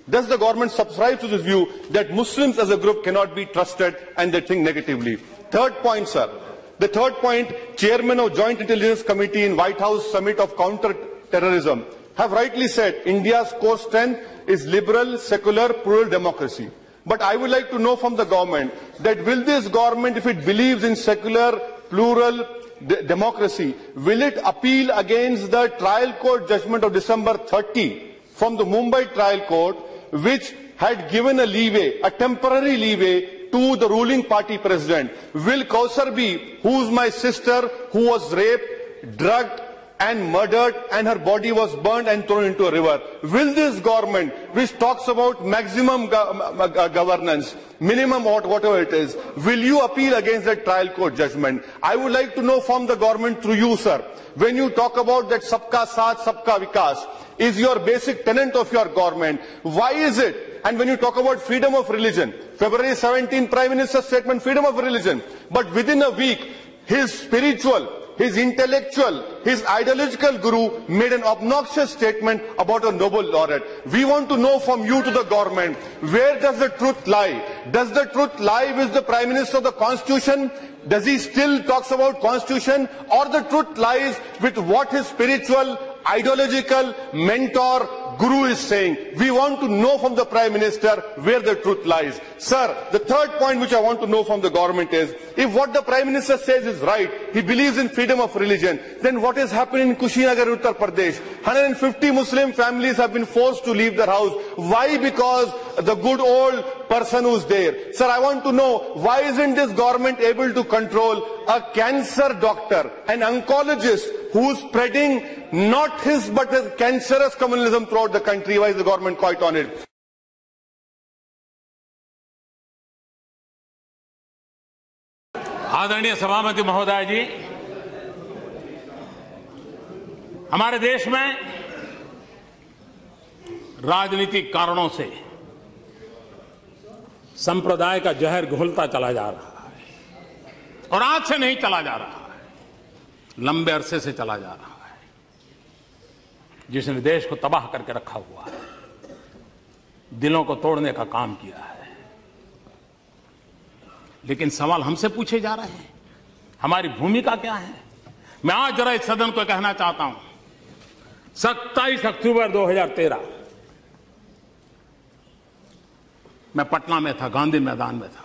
Does the government subscribe to this view that Muslims as a group cannot be trusted and they think negatively? Third point, sir. The third point, Chairman of Joint Intelligence Committee in White House Summit of Counter-Terrorism have rightly said India's core strength is liberal, secular, plural democracy. But I would like to know from the government that will this government, if it believes in secular, plural democracy, will it appeal against the trial court judgment of December 30 from the Mumbai trial court, which had given a leeway, a temporary leeway to the ruling party president? Will Kausar B, who's my sister, who was raped, drugged and murdered and her body was burned and thrown into a river, will this government, which talks about maximum governance, minimum whatever it is, will you appeal against that trial court judgment? I would like to know from the government through you, sir, when you talk about that Sabka Saath, Sabka Vikas is your basic tenet of your government, why is it? And when you talk about freedom of religion, February 17 Prime Minister's statement, freedom of religion, but within a week, his spiritual, his intellectual, his ideological guru made an obnoxious statement about a Nobel laureate. We want to know from you to the government, where does the truth lie? Does the truth lie with the Prime Minister of the Constitution? Does he still talks about Constitution? Or the truth lies with what his spiritual, ideological mentor, guru is saying? We want to know from the Prime Minister where the truth lies. Sir, the third point which I want to know from the government is, if what the Prime Minister says is right, he believes in freedom of religion, then what is happening in Kushinagar, Uttar Pradesh? 150 Muslim families have been forced to leave their house. Why? Because the good old person who's there. Sir, I want to know, why isn't this government able to control a cancer doctor, an oncologist who's spreading not his but his cancerous communalism throughout the country? Why is the government quiet on it? आदरणीय सभापति महोदय जी, हमारे देश में राजनीतिक कारणों से संप्रदाय का जहर घुलता चला जा रहा है और आज से नहीं चला जा रहा है, लंबे अरसे से चला जा रहा है, जिसने देश को तबाह करके रखा हुआ है, दिलों को तोड़ने का काम किया है। लेकिन सवाल हमसे पूछे जा रहे हैं, हमारी भूमिका क्या है? मैं आज जरा इस सदन को कहना चाहता हूं, 27 अक्टूबर 2013 मैं पटना में था, गांधी मैदान में था।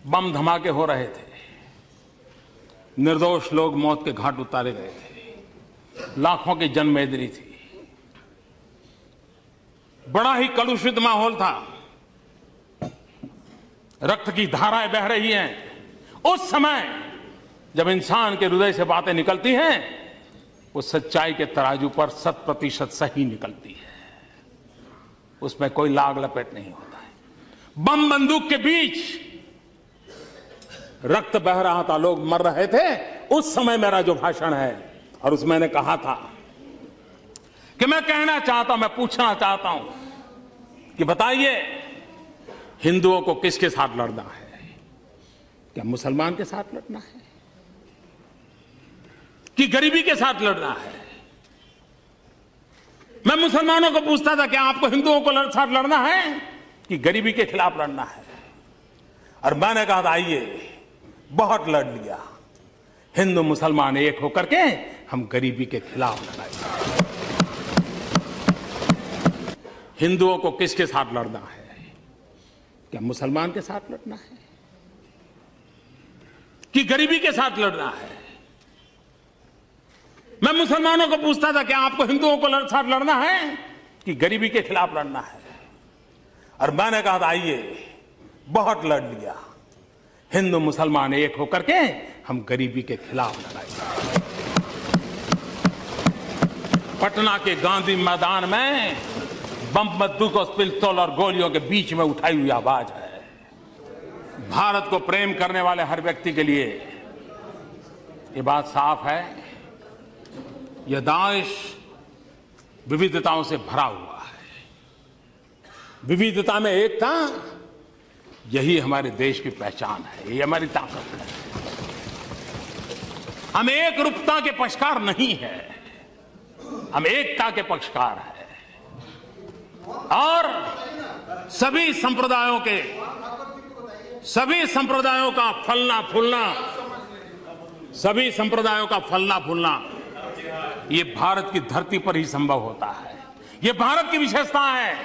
बम धमाके हो रहे थे, निर्दोष लोग मौत के घाट उतारे गए थे, लाखों की जनमेदनी थी, बड़ा ही कलुषित माहौल था, रक्त की धाराएं बह रही हैं। उस समय जब इंसान के हृदय से बातें निकलती हैं, वो सच्चाई के तराजू पर 100% सही निकलती है, उसमें कोई लाग लपेट नहीं होता है। बम बंदूक के बीच रक्त बह रहा था, लोग मर रहे थे। उस समय मेरा जो भाषण है, और उसमें मैंने कहा था कि मैं कहना चाहता हूं, मैं पूछना चाहता हूं कि बताइए, हिंदुओं को किसके साथ लड़ना है? क्या मुसलमान के साथ लड़ना है कि गरीबी के साथ लड़ना है? मैं मुसलमानों को पूछता था, क्या आपको हिंदुओं को साथ लड़ना है कि गरीबी के खिलाफ लड़ना है? और मैंने कहा था, आइए, बहुत लड़ लिया, हिंदू मुसलमान एक होकर के हम गरीबी के खिलाफ लड़ाएंगे। हिंदुओं को किसके साथ लड़ना है? क्या मुसलमान के साथ लड़ना है कि गरीबी के साथ लड़ना है? मैं मुसलमानों को पूछता था, क्या आपको हिंदुओं को साथ लड़ना है कि गरीबी के खिलाफ लड़ना है? और मैंने कहा था, आइए, बहुत लड़ लिया, हिंदू मुसलमान एक होकर के हम गरीबी के खिलाफ लड़ाएंगे। पटना के गांधी मैदान में बम बंदूक और पिस्तौल और गोलियों के बीच में उठाई हुई आवाज है। भारत को प्रेम करने वाले हर व्यक्ति के लिए ये बात साफ है, यह देश विविधताओं से भरा हुआ है। विविधता में एकता, यही हमारे देश की पहचान है, यही हमारी ताकत है। हम एक रूपता के पक्षकार नहीं है, हम एकता के पक्षकार हैं और सभी संप्रदायों का फलना फूलना ये भारत की धरती पर ही संभव होता है। ये भारत की विशेषता है।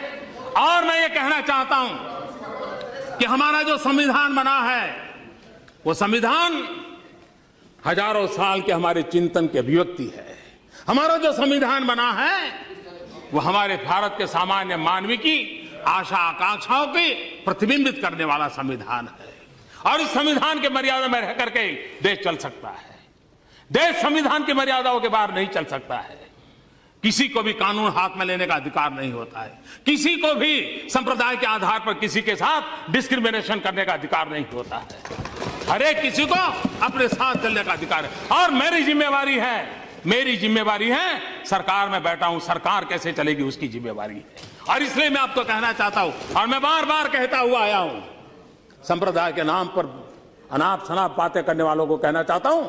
और मैं ये कहना चाहता हूं कि हमारा जो संविधान बना है वो संविधान हजारों साल के हमारे चिंतन की अभिव्यक्ति है। हमारा जो संविधान बना है वो हमारे भारत के सामान्य मानवी की आशा आकांक्षाओं की प्रतिबिंबित करने वाला संविधान है। और इस संविधान के मर्यादा में रह करके देश चल सकता है। देश संविधान की मर्यादाओं के बाहर नहीं चल सकता है। किसी को भी कानून हाथ में लेने का अधिकार नहीं होता है। किसी को भी संप्रदाय के आधार पर किसी के साथ डिस्क्रिमिनेशन करने का अधिकार नहीं होता है। हर एक किसी को अपने साथ चलने का अधिकार है। और मेरी जिम्मेवारी है सरकार में बैठा हूं, सरकार कैसे चलेगी उसकी जिम्मेवारी है। और इसलिए मैं आपको कहना चाहता हूं और मैं बार बार कहता हुआ आया हूं, संप्रदाय के नाम पर अनाप शनाप बातें करने वालों को कहना चाहता हूं,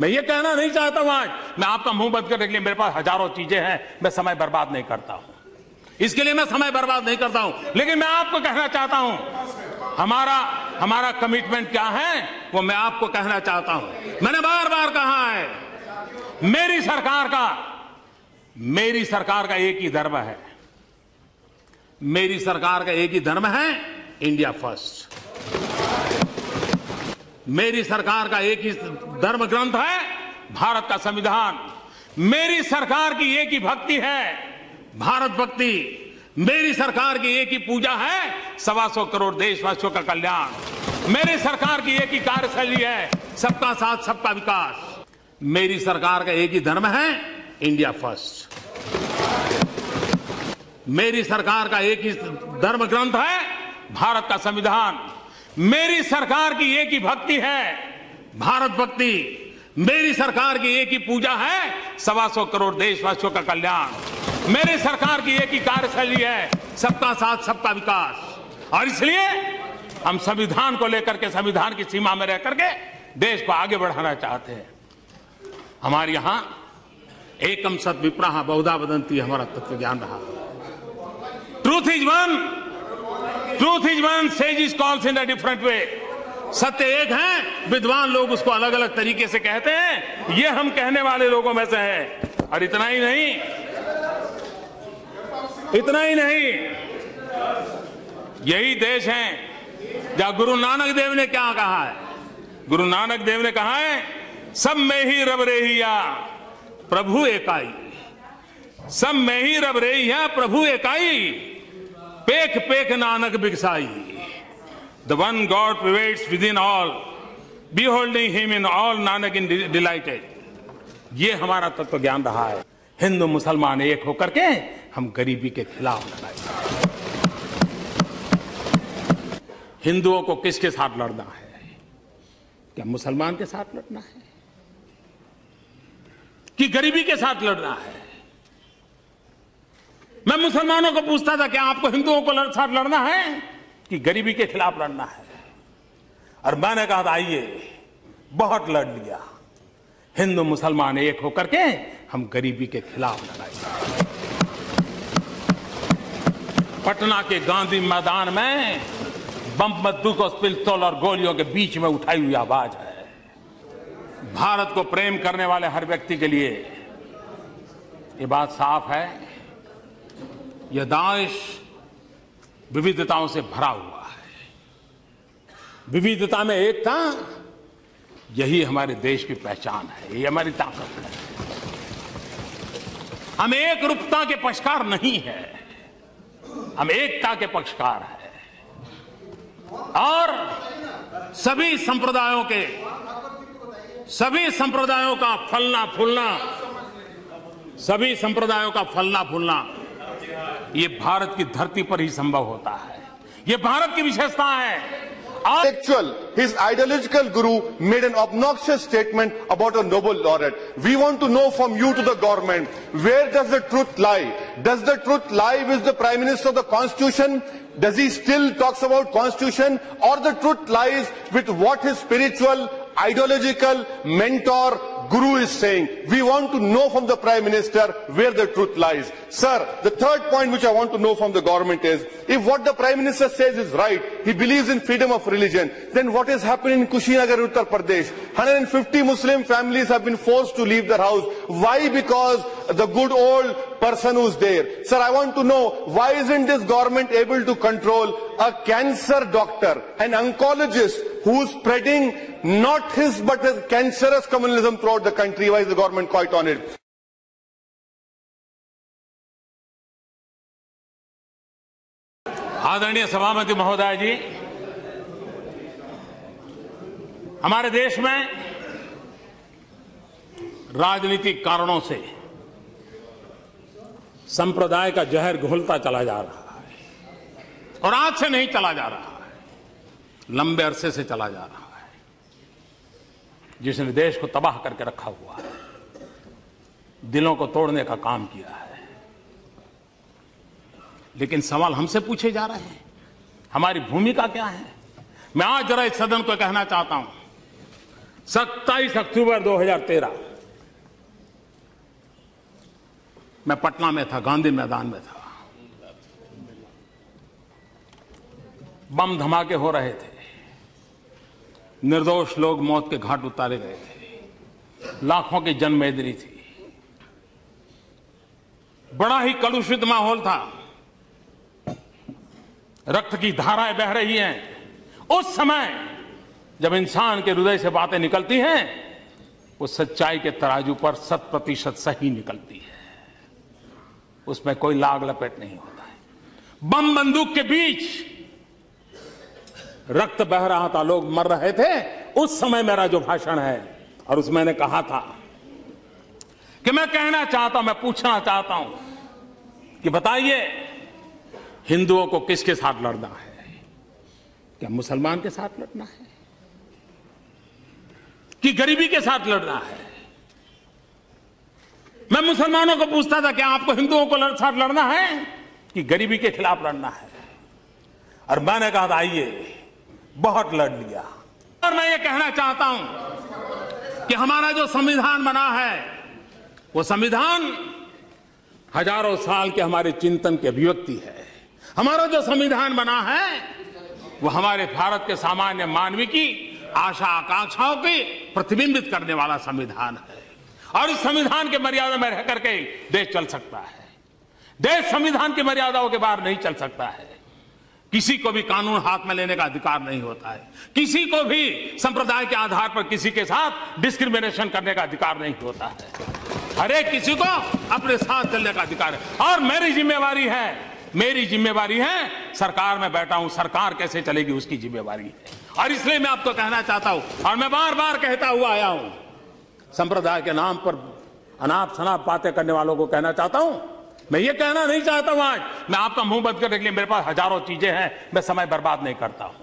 मैं ये कहना नहीं चाहता हूं आज मैं आपका मुंह बंद करने के लिए मेरे पास हजारों चीजें हैं, मैं समय बर्बाद नहीं करता हूं, इसके लिए मैं समय बर्बाद नहीं करता हूं। लेकिन मैं आपको कहना चाहता हूं हमारा कमिटमेंट क्या है वो मैं आपको कहना चाहता हूं। मैंने बार बार कहा है मेरी सरकार का एक ही धर्म है। मेरी सरकार का एक ही धर्म है इंडिया फर्स्ट। मेरी सरकार का एक ही धर्म ग्रंथ है भारत का संविधान। मेरी सरकार की एक ही भक्ति है भारत भक्ति। मेरी सरकार की एक ही पूजा है 125 करोड़ देशवासियों का कल्याण। मेरी सरकार की एक ही कार्यशैली है सबका साथ सबका विकास। मेरी सरकार का एक ही धर्म है इंडिया फर्स्ट। मेरी सरकार का एक ही धर्म ग्रंथ है भारत का संविधान। मेरी सरकार की एक ही भक्ति है भारत भक्ति। मेरी सरकार की एक ही पूजा है 125 करोड़ देशवासियों का कल्याण। मेरी सरकार की एक ही कार्यशैली है सबका साथ सबका विकास। और इसलिए हम संविधान को लेकर के संविधान की सीमा में रह करके देश को आगे बढ़ाना चाहते हैं। हमारे यहां एकम सत विप्रः बहुधा वदन्ति हमारा तत्व ज्ञान रहा। Truth is one says calls in a different way. सत्य एक है, विद्वान लोग उसको अलग अलग तरीके से कहते हैं। ये हम कहने वाले लोगों में से है। और इतना ही नहीं, यही देश है जहां गुरु नानक देव ने क्या कहा है। गुरु नानक देव ने कहा है सब में ही रब रेहिया प्रभु एकाई। सब में ही रब रेहिया प्रभु एकाई। पेख पेख Nanak बिगसाई। The one God pervades within all, beholding him in all, Nanak in delighted। ये हमारा तत्व ज्ञान रहा है। हिंदू मुसलमान एक होकर के हम गरीबी के खिलाफ लड़ाई। हिंदुओं को किसके साथ लड़ना है? क्या मुसलमान के साथ लड़ना है कि गरीबी के साथ लड़ना है? मैं मुसलमानों को पूछता था क्या आपको हिंदुओं को साथ लड़ना है कि गरीबी के खिलाफ लड़ना है? और मैंने कहा था आइए बहुत लड़ लिया। हिंदू मुसलमान एक होकर के हम गरीबी के खिलाफ लड़ाई। पटना के गांधी मैदान में बम बंदूक और पिस्तौल और गोलियों के बीच में उठाई हुई आवाज है। भारत को प्रेम करने वाले हर व्यक्ति के लिए ये बात साफ है, यह देश विविधताओं से भरा हुआ है। विविधता में एकता, यही हमारे देश की पहचान है, यही हमारी ताकत है। हम एक रूपता के पक्षकार नहीं है, हम एकता के पक्षकार हैं। और सभी संप्रदायों का फलना फूलना ये भारत की धरती पर ही संभव होता है। ये भारत की विशेषता है। His ideological guru made an obnoxious statement about a Nobel laureate. We want to know from you to the government, where does the truth lie? Does the truth lie with the Prime Minister of the Constitution? Does he still talks about Constitution? Or the truth lies with what his spiritual ideological mentor guru is saying. We want to know from the Prime Minister where the truth lies. Sir, the third point which I want to know from the government is, if what the Prime Minister says is right, he believes in freedom of religion, then what is happening in Kushinagar, Uttar Pradesh? 150 Muslim families have been forced to leave their house. Why? Because the good old person who's there. Sir, I want to know, why isn't this government able to control a cancer doctor, an oncologist who's spreading not his but his cancerous communalism throughout the country? Why is the government quiet on it? आदरणीय सभापति महोदय जी, हमारे देश में राजनीतिक कारणों से संप्रदाय का जहर घुलता चला जा रहा है और आज से नहीं चला जा रहा है, लंबे अरसे से चला जा रहा है, जिसने देश को तबाह करके रखा हुआ है, दिलों को तोड़ने का काम किया है। लेकिन सवाल हमसे पूछे जा रहे हैं, हमारी भूमिका क्या है? मैं आज जरा इस सदन को कहना चाहता हूं, 27 अक्टूबर 2013 मैं पटना में था, गांधी मैदान में था। बम धमाके हो रहे थे, निर्दोष लोग मौत के घाट उतारे गए थे, लाखों की जनमेदनी थी, बड़ा ही कलुषित माहौल था, रक्त की धाराएं बह रही हैं। उस समय जब इंसान के हृदय से बातें निकलती हैं, वो सच्चाई के तराजू पर 100% सही निकलती है, उसमें कोई लाग लपेट नहीं होता है। बम बंदूक के बीच रक्त बह रहा था, लोग मर रहे थे। उस समय मेरा जो भाषण है, और उसमें मैंने कहा था कि मैं कहना चाहता हूं, मैं पूछना चाहता हूं कि बताइए, हिंदुओं को किसके साथ लड़ना है? क्या मुसलमान के साथ लड़ना है कि गरीबी के साथ लड़ना है? मैं मुसलमानों को पूछता था, क्या आपको हिंदुओं को साथ लड़ना है कि गरीबी के खिलाफ लड़ना है? और मैंने कहा था, आइए, बहुत लड़ लिया। और मैं ये कहना चाहता हूं कि हमारा जो संविधान बना है, वो संविधान हजारों साल के हमारे चिंतन की अभिव्यक्ति है। हमारा जो संविधान बना है, वो हमारे भारत के सामान्य मानवी की आशा आकांक्षाओं की प्रतिबिंबित करने वाला संविधान है। और इस संविधान के मर्यादा में रह करके देश चल सकता है। देश संविधान की मर्यादाओं के बाहर नहीं चल सकता है। किसी को भी कानून हाथ में लेने का अधिकार नहीं होता है। किसी को भी संप्रदाय के आधार पर किसी के साथ डिस्क्रिमिनेशन करने का अधिकार नहीं होता है। हर एक किसी को अपने साथ चलने का अधिकार है। और मेरी जिम्मेवारी है, सरकार में बैठा हूं, सरकार कैसे चलेगी उसकी जिम्मेवारी है। और इसलिए मैं आपको कहना चाहता हूं, और मैं बार बार कहता हुआ आया हूं, संप्रदाय के नाम पर अनाप शनाप बातें करने वालों को कहना चाहता हूं, मैं ये कहना नहीं चाहता हूं आज मैं आपका मुंह बंद करने के लिए, मेरे पास हजारों चीजें हैं, मैं समय बर्बाद नहीं करता हूं,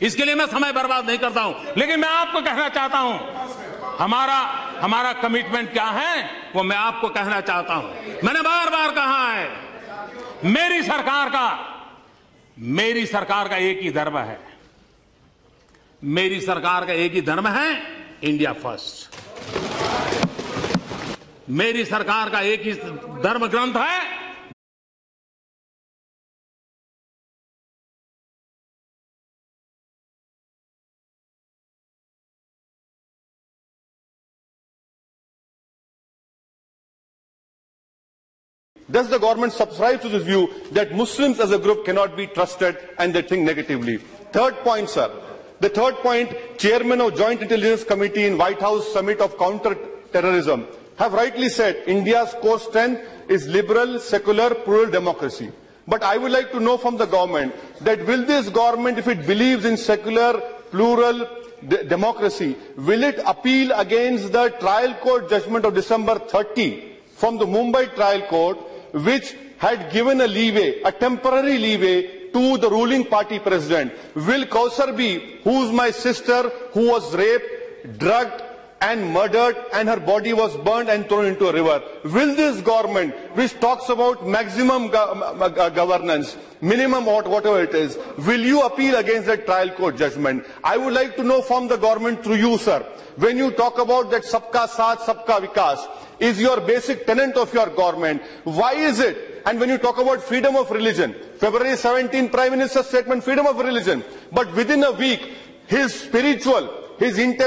इसके लिए मैं समय बर्बाद नहीं करता हूं। लेकिन मैं आपको कहना चाहता हूं, हमारा कमिटमेंट क्या है, वो मैं आपको कहना चाहता हूं। मैंने बार बार कहा है, मेरी सरकार का एक ही धर्म है, मेरी सरकार का एक ही धर्म है, इंडिया फर्स्ट। मेरी सरकार का एक ही धर्म ग्रंथ है, Does the government subscribe to this view that Muslims as a group cannot be trusted and they think negatively? Third point, sir. The third point, Chairman of Joint Intelligence Committee in White House Summit of Counter-Terrorism have rightly said India's core strength is liberal, secular, plural democracy. But I would like to know from the government that will this government, if it believes in secular, plural democracy, will it appeal against the trial court judgment of December 30 from the Mumbai trial court, which had given a leeway, a temporary leeway to the ruling party president? Will Kausar B, who's my sister, who was raped, drugged, and murdered, and her body was burned and thrown into a river. Will this government, which talks about maximum governance, minimum whatever it is, will you appeal against that trial court judgment? I would like to know from the government through you, sir, when you talk about that Sabka Saath, Sabka Vikas is your basic tenet of your government, why is it? And when you talk about freedom of religion, February 17, Prime Minister's statement, freedom of religion, but within a week, his spiritual, his intellectual